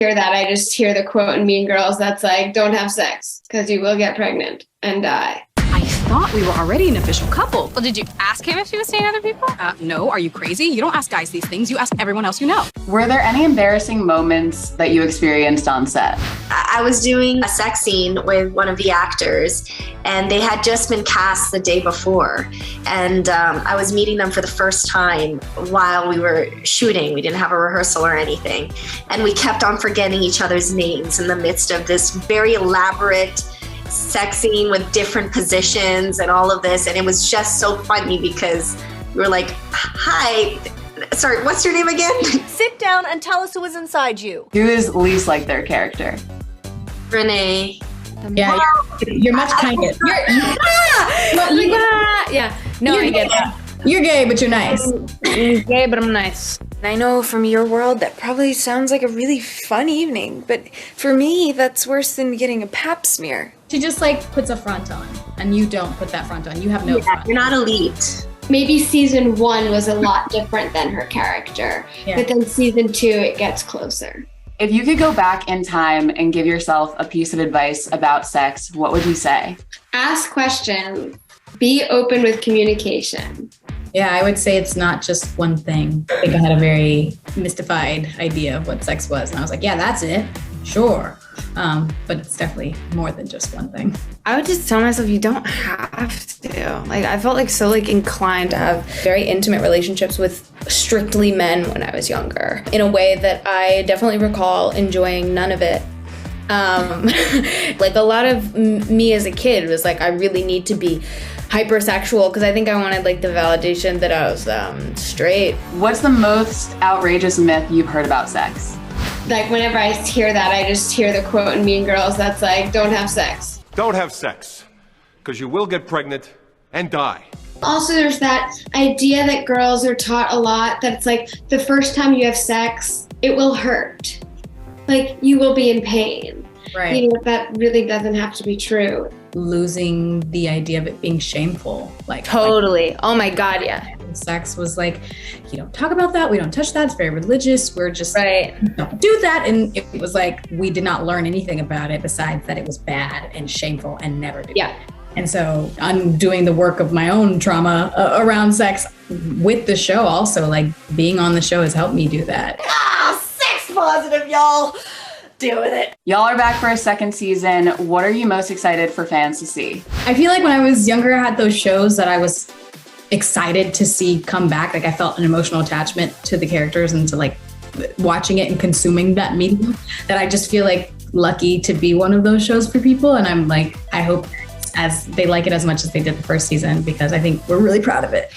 hear that, I just hear the quote in Mean Girls that's like, don't have sex because you will get pregnant and die. I thought we were already an official couple. Well, did you ask him if he was seeing other people? No, are you crazy? You don't ask guys these things. You ask everyone else you know. Were there any embarrassing moments that you experienced on set? I was doing a sex scene with one of the actors, and they had just been cast the day before. And I was meeting them for the first time while we were shooting. We didn't have a rehearsal or anything. And we kept on forgetting each other's names in the midst of this very elaborate sex scene with different positions and all of this. And it was just so funny because we were like, hi, sorry, what's your name again? Sit down and tell us who is inside you. Who is least like their character? Renee. Yeah, you're much kinder. Yeah. No, I get that. You're gay, but you're nice. I'm gay, but I'm nice. I know from your world that probably sounds like a really fun evening, but for me, that's worse than getting a pap smear. She just like puts a front on, and you don't put that front on. You have no front. You're not elite. Maybe season 1 was a lot different than her character, but then season 2, it gets closer. If you could go back in time and give yourself a piece of advice about sex, what would you say? Ask questions. Be open with communication. Yeah, I would say it's not just one thing. I think I had a very mystified idea of what sex was. And I was like, yeah, that's it. Sure. But it's definitely more than just one thing. I would just tell myself you don't have to. Like, I felt like so like inclined to have very intimate relationships with strictly men when I was younger, in a way that I definitely recall enjoying none of it. Like a lot of me as a kid was like, I really need to be hypersexual because I think I wanted like the validation that I was straight. What's the most outrageous myth you've heard about sex? Like whenever I hear that, I just hear the quote in Mean Girls that's like, don't have sex. Don't have sex, because you will get pregnant and die. Also, there's that idea that girls are taught a lot that it's like the first time you have sex, it will hurt. Like you will be in pain. Right. You know, that really doesn't have to be true. Losing the idea of it being shameful. Totally. Oh my God, yeah. Sex was like, you don't talk about that. We don't touch that. It's very religious. We're just don't do that. And it was like, we did not learn anything about it besides that it was bad and shameful and never do. Yeah. And so I'm doing the work of my own trauma around sex with the show also. Like being on the show has helped me do that. Sex positive, y'all. Deal with it. Y'all are back for a second season. What are you most excited for fans to see? I feel like when I was younger, I had those shows that I was excited to see come back. Like I felt an emotional attachment to the characters and to like watching it and consuming that medium, that I just feel like lucky to be one of those shows for people. And I'm like, I hope as they like it as much as they did the first season, because I think we're really proud of it.